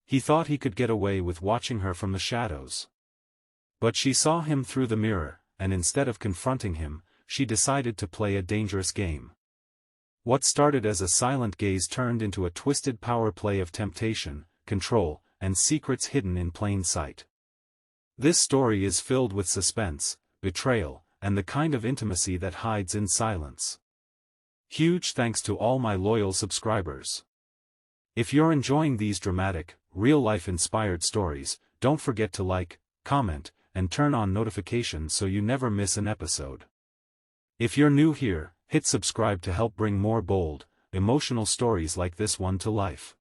He thought he could get away with watching her from the shadows. But she saw him through the mirror, and instead of confronting him, she decided to play a dangerous game. What started as a silent gaze turned into a twisted power play of temptation, control, and secrets hidden in plain sight. This story is filled with suspense, betrayal, and the kind of intimacy that hides in silence. Huge thanks to all my loyal subscribers. If you're enjoying these dramatic, real-life inspired stories, don't forget to like, comment, and turn on notifications so you never miss an episode. If you're new here, hit subscribe to help bring more bold, emotional stories like this one to life.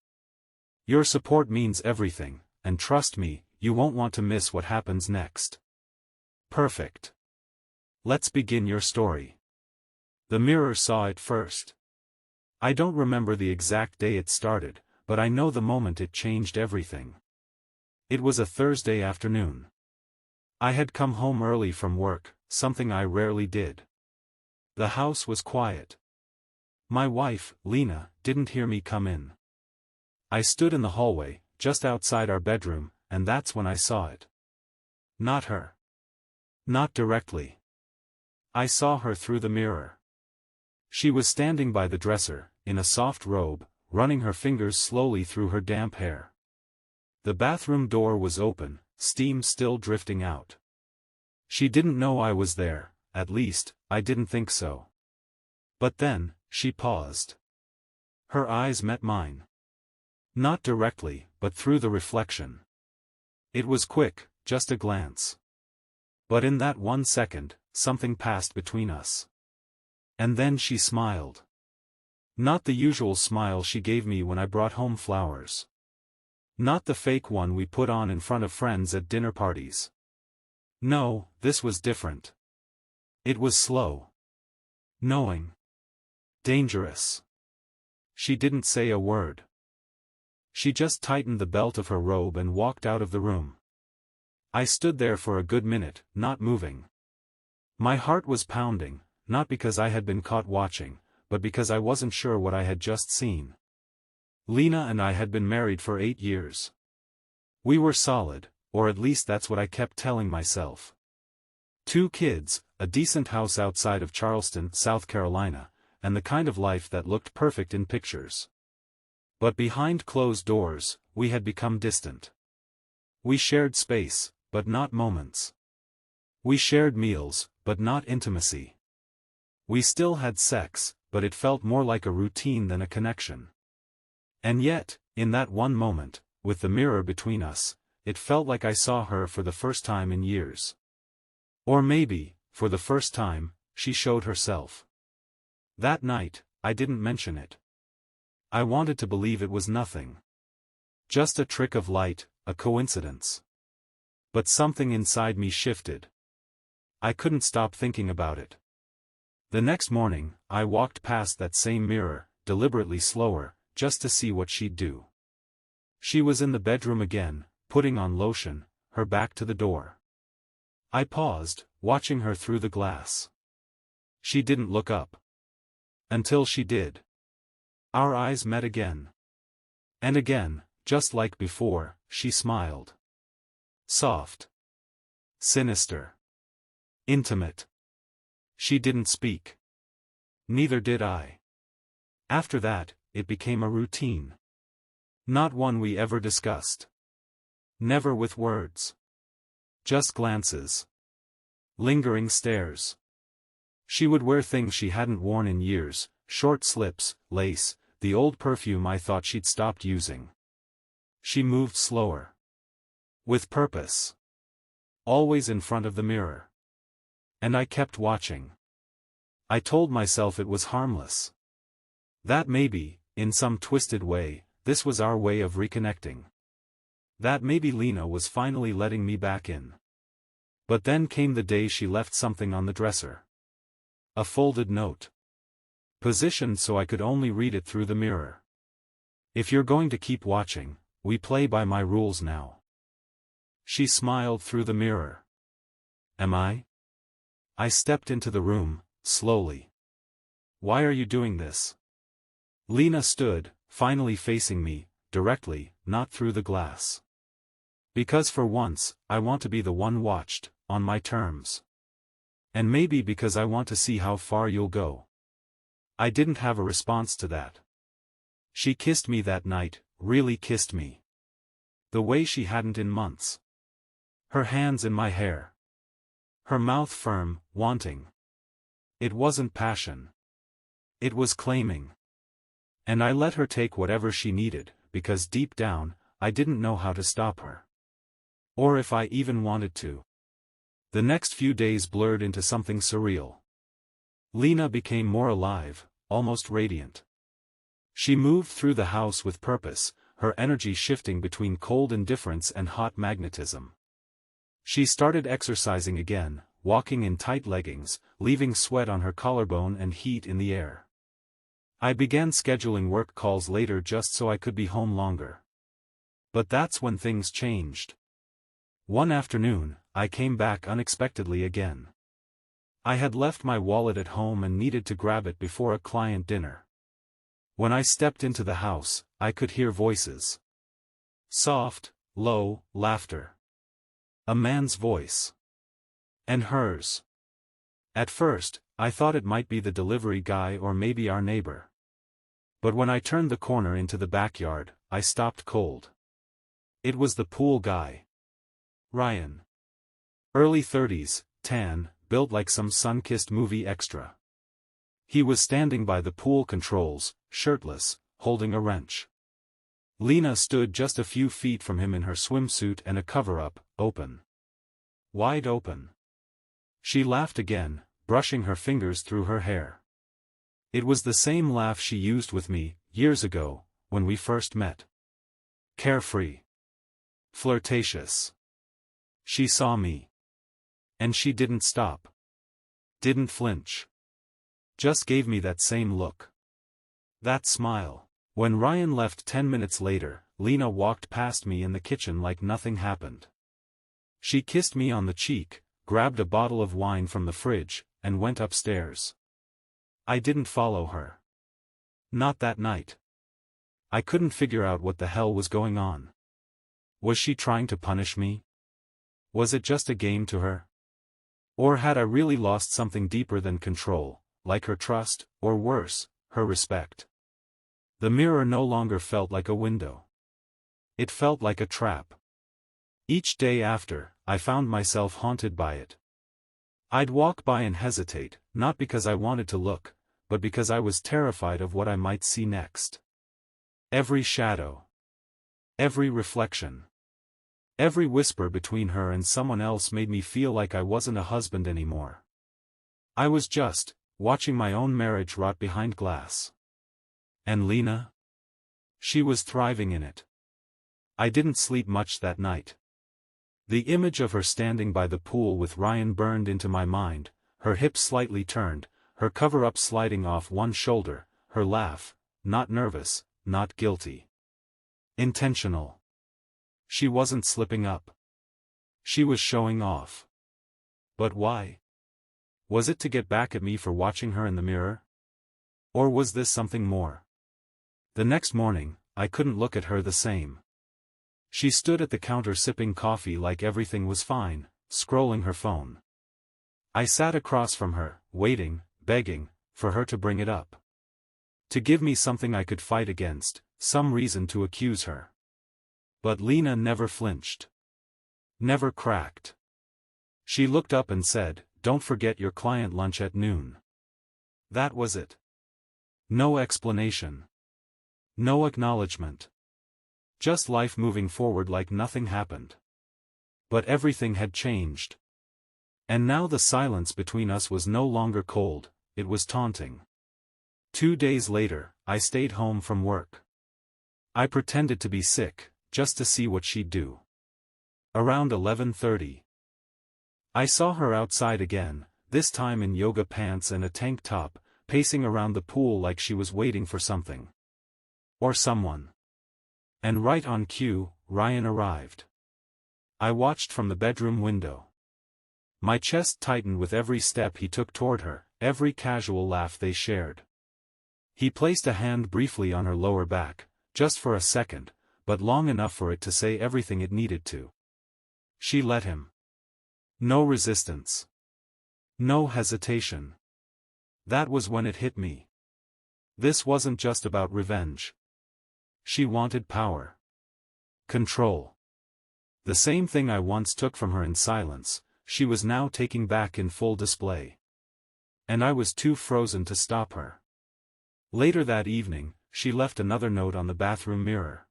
Your support means everything, and trust me, you won't want to miss what happens next. Perfect. Let's begin your story. The mirror saw it first. I don't remember the exact day it started, but I know the moment it changed everything. It was a Thursday afternoon. I had come home early from work, something I rarely did. The house was quiet. My wife, Lena, didn't hear me come in. I stood in the hallway, just outside our bedroom, and that's when I saw it. Not her. Not directly. I saw her through the mirror. She was standing by the dresser, in a soft robe, running her fingers slowly through her damp hair. The bathroom door was open, steam still drifting out. She didn't know I was there, at least, I didn't think so. But then, she paused. Her eyes met mine. Not directly, but through the reflection. It was quick, just a glance. But in that 1 second, something passed between us. And then she smiled. Not the usual smile she gave me when I brought home flowers. Not the fake one we put on in front of friends at dinner parties. No, this was different. It was slow. Knowing. Dangerous. She didn't say a word. She just tightened the belt of her robe and walked out of the room. I stood there for a good minute, not moving. My heart was pounding, not because I had been caught watching, but because I wasn't sure what I had just seen. Lena and I had been married for 8 years. We were solid, or at least that's what I kept telling myself. 2 kids, a decent house outside of Charleston, South Carolina, and the kind of life that looked perfect in pictures. But behind closed doors, we had become distant. We shared space, but not moments. We shared meals, but not intimacy. We still had sex, but it felt more like a routine than a connection. And yet, in that one moment, with the mirror between us, it felt like I saw her for the first time in years. Or maybe, for the first time, she showed herself. That night, I didn't mention it. I wanted to believe it was nothing. Just a trick of light, a coincidence. But something inside me shifted. I couldn't stop thinking about it. The next morning, I walked past that same mirror, deliberately slower, just to see what she'd do. She was in the bedroom again, putting on lotion, her back to the door. I paused, watching her through the glass. She didn't look up. Until she did. Our eyes met again. And again, just like before, she smiled. Soft. Sinister. Intimate. She didn't speak. Neither did I. After that, it became a routine. Not one we ever discussed. Never with words. Just glances. Lingering stares. She would wear things she hadn't worn in years, short slips, lace, the old perfume I thought she'd stopped using. She moved slower. With purpose. Always in front of the mirror. And I kept watching. I told myself it was harmless. That maybe, in some twisted way, this was our way of reconnecting. That maybe Lena was finally letting me back in. But then came the day she left something on the dresser. A folded note. Positioned so I could only read it through the mirror. If you're going to keep watching, we play by my rules now. She smiled through the mirror. Am I? I stepped into the room, slowly. Why are you doing this? Lena stood, finally facing me, directly, not through the glass. Because for once, I want to be the one watched, on my terms. And maybe because I want to see how far you'll go. I didn't have a response to that. She kissed me that night, really kissed me. The way she hadn't in months. Her hands in my hair. Her mouth firm, wanting. It wasn't passion. It was claiming. And I let her take whatever she needed, because deep down, I didn't know how to stop her. Or if I even wanted to. The next few days blurred into something surreal. Lena became more alive, almost radiant. She moved through the house with purpose, her energy shifting between cold indifference and hot magnetism. She started exercising again, walking in tight leggings, leaving sweat on her collarbone and heat in the air. I began scheduling work calls later just so I could be home longer. But that's when things changed. One afternoon, I came back unexpectedly again. I had left my wallet at home and needed to grab it before a client dinner. When I stepped into the house, I could hear voices. Soft, low, laughter. A man's voice. And hers. At first, I thought it might be the delivery guy or maybe our neighbor. But when I turned the corner into the backyard, I stopped cold. It was the pool guy. Ryan. Early 30s, tan, built like some sun-kissed movie extra. He was standing by the pool controls, shirtless, holding a wrench. Lena stood just a few feet from him in her swimsuit and a cover-up, open. Wide open. She laughed again, brushing her fingers through her hair. It was the same laugh she used with me, years ago, when we first met. Carefree. Flirtatious. She saw me. And she didn't stop. Didn't flinch. Just gave me that same look. That smile. When Ryan left 10 minutes later, Lena walked past me in the kitchen like nothing happened. She kissed me on the cheek, grabbed a bottle of wine from the fridge, and went upstairs. I didn't follow her. Not that night. I couldn't figure out what the hell was going on. Was she trying to punish me? Was it just a game to her? Or had I really lost something deeper than control, like her trust, or worse, her respect? The mirror no longer felt like a window. It felt like a trap. Each day after, I found myself haunted by it. I'd walk by and hesitate, not because I wanted to look, but because I was terrified of what I might see next. Every shadow. Every reflection. Every whisper between her and someone else made me feel like I wasn't a husband anymore. I was just, watching my own marriage rot behind glass. And Lena? She was thriving in it. I didn't sleep much that night. The image of her standing by the pool with Ryan burned into my mind, her hips slightly turned, her cover-up sliding off one shoulder, her laugh, not nervous, not guilty. Intentional. She wasn't slipping up. She was showing off. But why? Was it to get back at me for watching her in the mirror? Or was this something more? The next morning, I couldn't look at her the same. She stood at the counter sipping coffee like everything was fine, scrolling her phone. I sat across from her, waiting, begging, for her to bring it up. To give me something I could fight against, some reason to accuse her. But Lena never flinched. Never cracked. She looked up and said, "Don't forget your client lunch at noon." That was it. No explanation. No acknowledgement. Just life moving forward like nothing happened. But everything had changed. And now the silence between us was no longer cold, it was taunting. 2 days later, I stayed home from work. I pretended to be sick, just to see what she'd do. Around 11:30. I saw her outside again, this time in yoga pants and a tank top, pacing around the pool like she was waiting for something. Or someone. And right on cue, Ryan arrived. I watched from the bedroom window. My chest tightened with every step he took toward her, every casual laugh they shared. He placed a hand briefly on her lower back, just for a second, but long enough for it to say everything it needed to. She let him. No resistance. No hesitation. That was when it hit me. This wasn't just about revenge. She wanted power. Control. The same thing I once took from her in silence, she was now taking back in full display. And I was too frozen to stop her. Later that evening, she left another note on the bathroom mirror.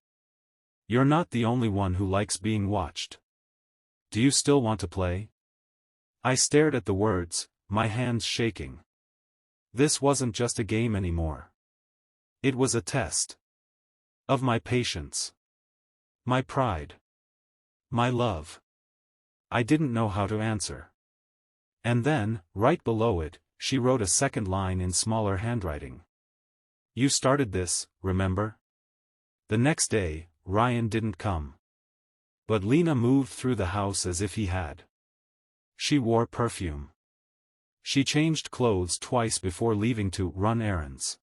"You're not the only one who likes being watched. Do you still want to play?" I stared at the words, my hands shaking. This wasn't just a game anymore. It was a test. Of my patience. My pride. My love. I didn't know how to answer. And then, right below it, she wrote a second line in smaller handwriting. "You started this, remember?" The next day, Ryan didn't come. But Lena moved through the house as if he had. She wore perfume. She changed clothes twice before leaving to run errands.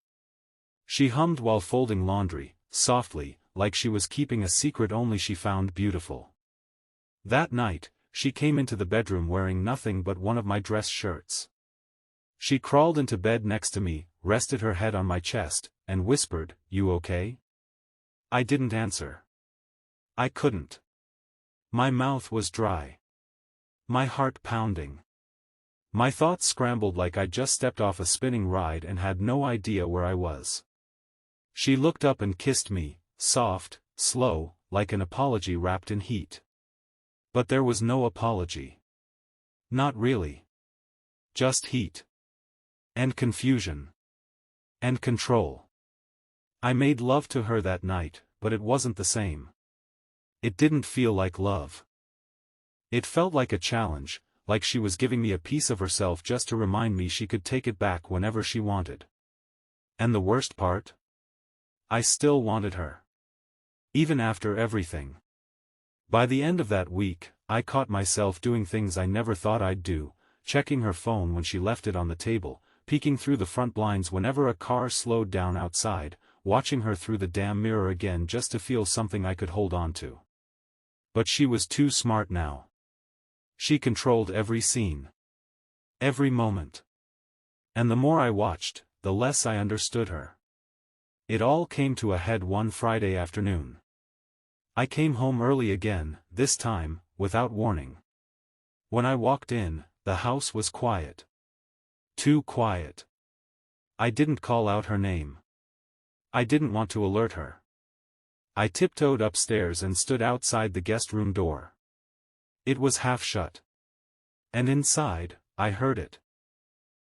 She hummed while folding laundry, softly, like she was keeping a secret only she found beautiful. That night, she came into the bedroom wearing nothing but one of my dress shirts. She crawled into bed next to me, rested her head on my chest, and whispered, "You okay?" I didn't answer. I couldn't. My mouth was dry. My heart pounding. My thoughts scrambled like I'd just stepped off a spinning ride and had no idea where I was. She looked up and kissed me, soft, slow, like an apology wrapped in heat. But there was no apology. Not really. Just heat. And confusion. And control. I made love to her that night, but it wasn't the same. It didn't feel like love. It felt like a challenge, like she was giving me a piece of herself just to remind me she could take it back whenever she wanted. And the worst part? I still wanted her. Even after everything. By the end of that week, I caught myself doing things I never thought I'd do, checking her phone when she left it on the table, peeking through the front blinds whenever a car slowed down outside, watching her through the damn mirror again just to feel something I could hold on to. But she was too smart now. She controlled every scene. Every moment. And the more I watched, the less I understood her. It all came to a head one Friday afternoon. I came home early again, this time, without warning. When I walked in, the house was quiet. Too quiet. I didn't call out her name. I didn't want to alert her. I tiptoed upstairs and stood outside the guest room door. It was half shut. And inside, I heard it.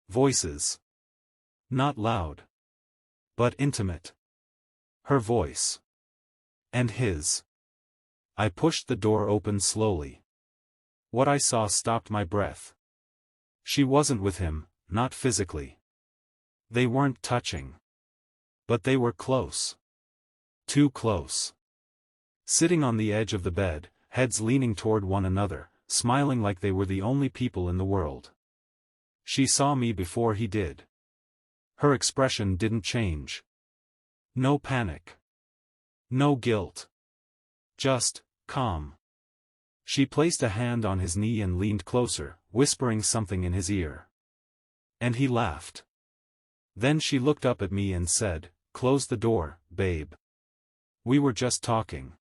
Voices. Not loud. But intimate. Her voice. And his. I pushed the door open slowly. What I saw stopped my breath. She wasn't with him, not physically. They weren't touching. But they were close. Too close. Sitting on the edge of the bed, heads leaning toward one another, smiling like they were the only people in the world. She saw me before he did. Her expression didn't change. No panic. No guilt. Just calm. She placed a hand on his knee and leaned closer, whispering something in his ear. And he laughed. Then she looked up at me and said, "Close the door, babe. We were just talking."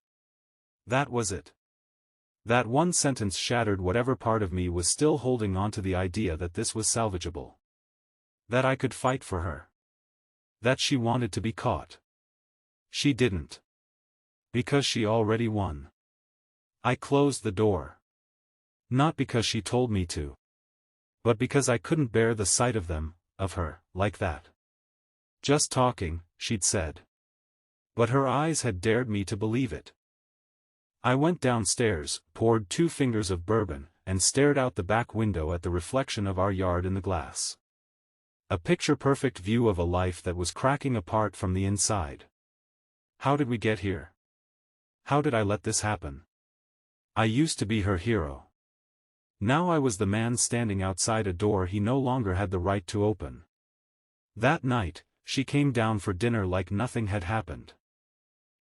That was it. That one sentence shattered whatever part of me was still holding on to the idea that this was salvageable. That I could fight for her. That she wanted to be caught. She didn't. Because she already won. I closed the door. Not because she told me to. But because I couldn't bear the sight of them, of her, like that. Just talking, she'd said. But her eyes had dared me to believe it. I went downstairs, poured 2 fingers of bourbon, and stared out the back window at the reflection of our yard in the glass. A picture-perfect view of a life that was cracking apart from the inside. How did we get here? How did I let this happen? I used to be her hero. Now I was the man standing outside a door he no longer had the right to open. That night, she came down for dinner like nothing had happened.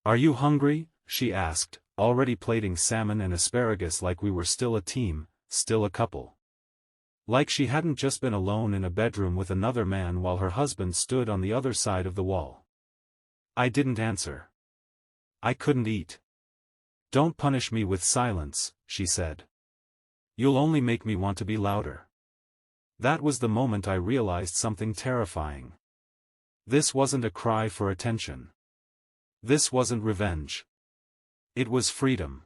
"Are you hungry?" she asked, already plating salmon and asparagus like we were still a team, still a couple. Like she hadn't just been alone in a bedroom with another man while her husband stood on the other side of the wall. I didn't answer. I couldn't eat. "Don't punish me with silence," she said. "You'll only make me want to be louder." That was the moment I realized something terrifying. This wasn't a cry for attention. This wasn't revenge. It was freedom.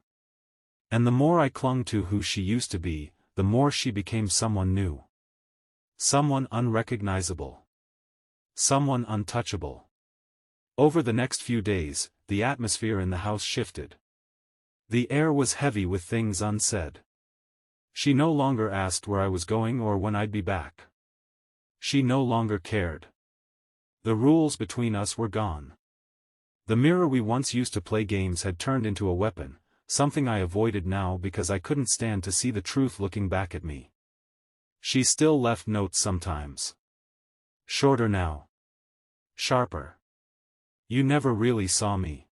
And the more I clung to who she used to be, the more she became someone new. Someone unrecognizable. Someone untouchable. Over the next few days, the atmosphere in the house shifted. The air was heavy with things unsaid. She no longer asked where I was going or when I'd be back. She no longer cared. The rules between us were gone. The mirror we once used to play games had turned into a weapon, something I avoided now because I couldn't stand to see the truth looking back at me. She still left notes sometimes. Shorter now. Sharper. "You never really saw me.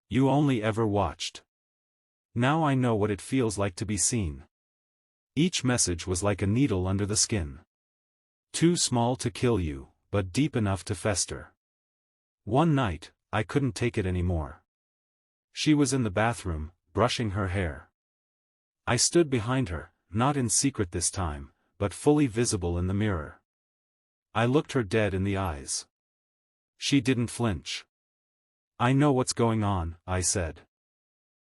You only ever watched. Now I know what it feels like to be seen." Each message was like a needle under the skin. Too small to kill you, but deep enough to fester. One night, I couldn't take it anymore. She was in the bathroom, brushing her hair. I stood behind her, not in secret this time, but fully visible in the mirror. I looked her dead in the eyes. She didn't flinch. "I know what's going on," I said.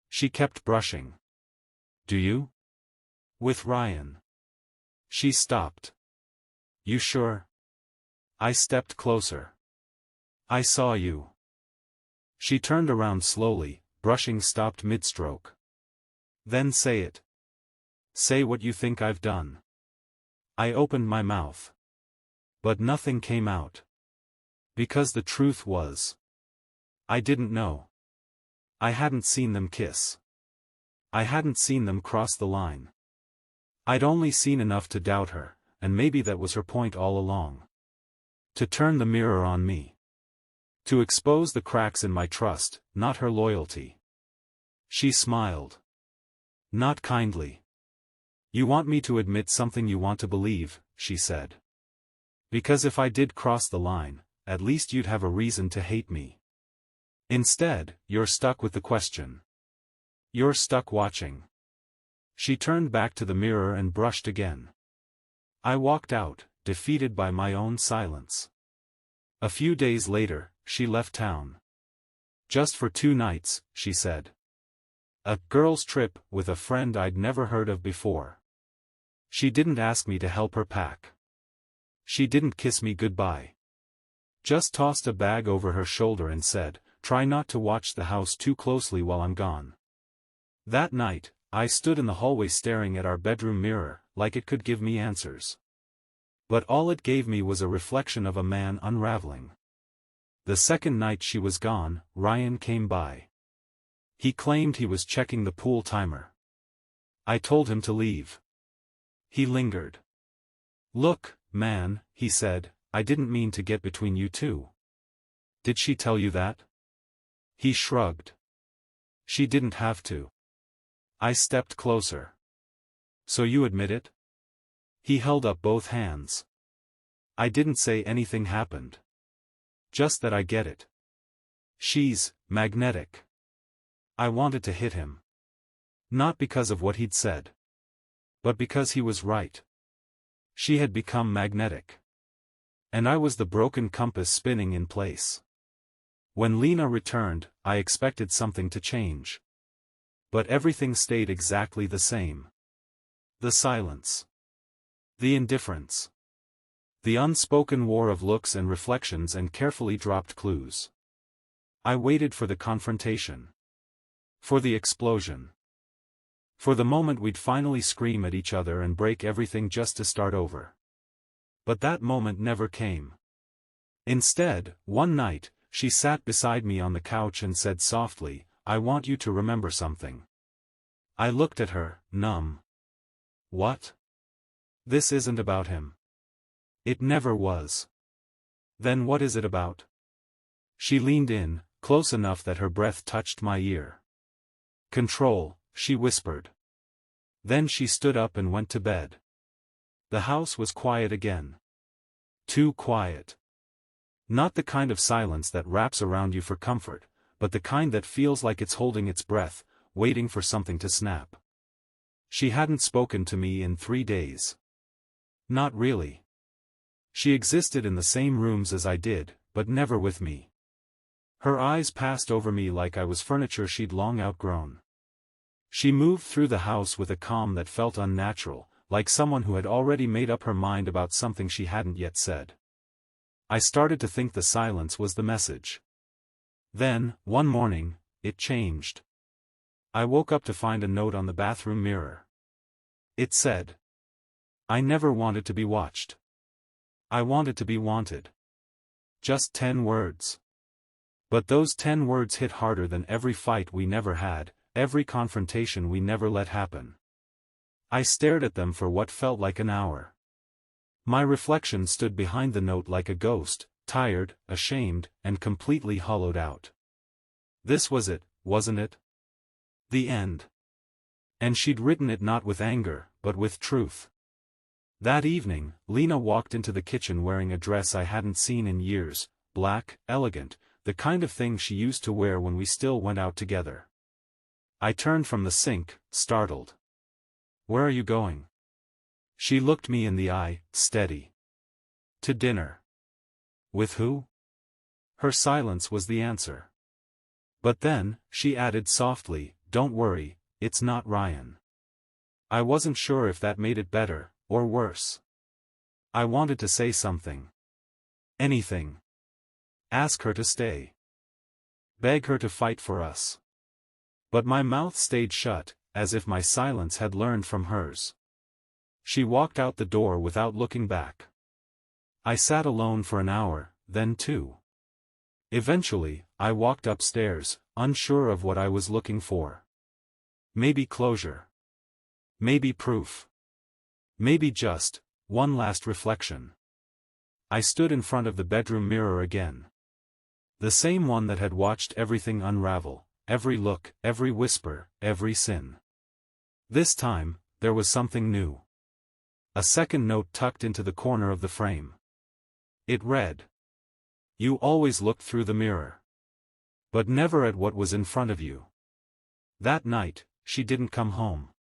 She kept brushing. "Do you?" "With Ryan." She stopped. "You sure?" I stepped closer. "I saw you." She turned around slowly, brushing stopped mid-stroke. "Then say it. Say what you think I've done." I opened my mouth. But nothing came out. Because the truth was, I didn't know. I hadn't seen them kiss. I hadn't seen them cross the line. I'd only seen enough to doubt her, and maybe that was her point all along. To turn the mirror on me. To expose the cracks in my trust, not her loyalty. She smiled. Not kindly. "You want me to admit something you want to believe," she said. "Because if I did cross the line, at least you'd have a reason to hate me. Instead, you're stuck with the question. You're stuck watching." She turned back to the mirror and brushed again. I walked out, defeated by my own silence. A few days later, she left town. "Just for 2 nights," she said. "A girls' trip with a friend I'd never heard of before." She didn't ask me to help her pack. She didn't kiss me goodbye. Just tossed a bag over her shoulder and said, "Try not to watch the house too closely while I'm gone." That night, I stood in the hallway staring at our bedroom mirror, like it could give me answers. But all it gave me was a reflection of a man unraveling. The second night she was gone, Ryan came by. He claimed he was checking the pool timer. I told him to leave. He lingered. "Look, man," he said, "I didn't mean to get between you two." "Did she tell you that?" He shrugged. "She didn't have to." I stepped closer. "So you admit it?" He held up both hands. "I didn't say anything happened. Just that I get it. She's magnetic." I wanted to hit him. Not because of what he'd said. But because he was right. She had become magnetic. And I was the broken compass spinning in place. When Lena returned, I expected something to change. But everything stayed exactly the same. The silence. The indifference. The unspoken war of looks and reflections and carefully dropped clues. I waited for the confrontation. For the explosion. For the moment we'd finally scream at each other and break everything just to start over. But that moment never came. Instead, one night, she sat beside me on the couch and said softly, "I want you to remember something." I looked at her, numb. What? This isn't about him. It never was. Then what is it about? She leaned in, close enough that her breath touched my ear. "Control," she whispered. Then she stood up and went to bed. The house was quiet again. Too quiet. Not the kind of silence that wraps around you for comfort, but the kind that feels like it's holding its breath, waiting for something to snap. She hadn't spoken to me in 3 days. Not really. She existed in the same rooms as I did, but never with me. Her eyes passed over me like I was furniture she'd long outgrown. She moved through the house with a calm that felt unnatural, like someone who had already made up her mind about something she hadn't yet said. I started to think the silence was the message. Then, one morning, it changed. I woke up to find a note on the bathroom mirror. It said, "I never wanted to be watched. I wanted to be wanted." Just 10 words. But those 10 words hit harder than every fight we never had, every confrontation we never let happen. I stared at them for what felt like an hour. My reflection stood behind the note like a ghost, tired, ashamed, and completely hollowed out. This was it, wasn't it? The end. And she'd written it not with anger, but with truth. That evening, Lena walked into the kitchen wearing a dress I hadn't seen in years, black, elegant, the kind of thing she used to wear when we still went out together. I turned from the sink, startled. "Where are you going?" She looked me in the eye, steady. "To dinner." "With who?" Her silence was the answer. But then, she added softly, "Don't worry, it's not Ryan." I wasn't sure if that made it better, or worse. I wanted to say something. Anything. Ask her to stay. Beg her to fight for us. But my mouth stayed shut, as if my silence had learned from hers. She walked out the door without looking back. I sat alone for an hour, then 2. Eventually, I walked upstairs, unsure of what I was looking for. Maybe closure. Maybe proof. Maybe just one last reflection. I stood in front of the bedroom mirror again. The same one that had watched everything unravel, every look, every whisper, every sin. This time, there was something new. A second note tucked into the corner of the frame. It read, "You always looked through the mirror. But never at what was in front of you." That night, she didn't come home.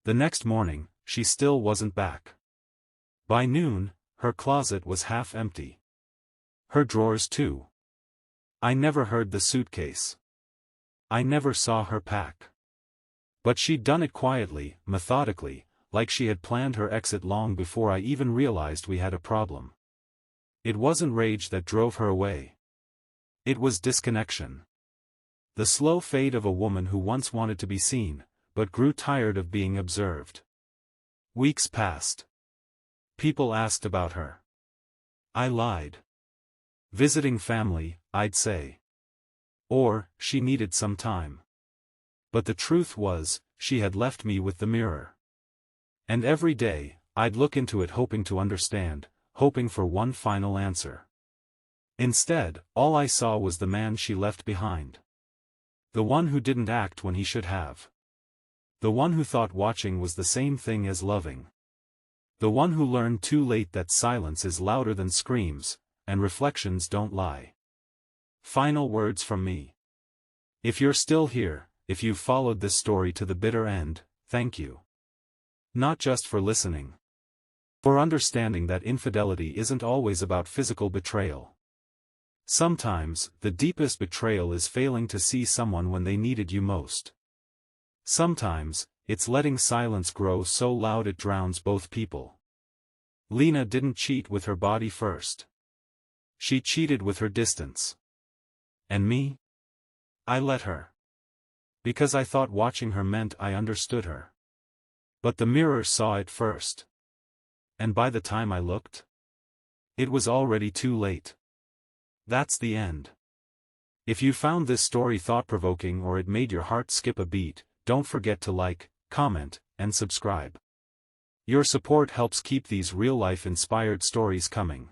The next morning, she still wasn't back. By noon, her closet was half empty. Her drawers too. I never heard the suitcase. I never saw her pack. But she'd done it quietly, methodically, like she had planned her exit long before I even realized we had a problem. It wasn't rage that drove her away. It was disconnection. The slow fade of a woman who once wanted to be seen, but grew tired of being observed. Weeks passed. People asked about her. I lied. Visiting family, I'd say. Or, she needed some time. But the truth was, she had left me with the mirror. And every day, I'd look into it hoping to understand, hoping for one final answer. Instead, all I saw was the man she left behind. The one who didn't act when he should have. The one who thought watching was the same thing as loving. The one who learned too late that silence is louder than screams, and reflections don't lie. Final words from me. If you're still here, if you've followed this story to the bitter end, thank you. Not just for listening. For understanding that infidelity isn't always about physical betrayal. Sometimes, the deepest betrayal is failing to see someone when they needed you most. Sometimes, it's letting silence grow so loud it drowns both people. Lena didn't cheat with her body first. She cheated with her distance. And me? I let her. Because I thought watching her meant I understood her. But the mirror saw it first. And by the time I looked, it was already too late. That's the end. If you found this story thought-provoking or it made your heart skip a beat, don't forget to like, comment, and subscribe. Your support helps keep these real-life inspired stories coming.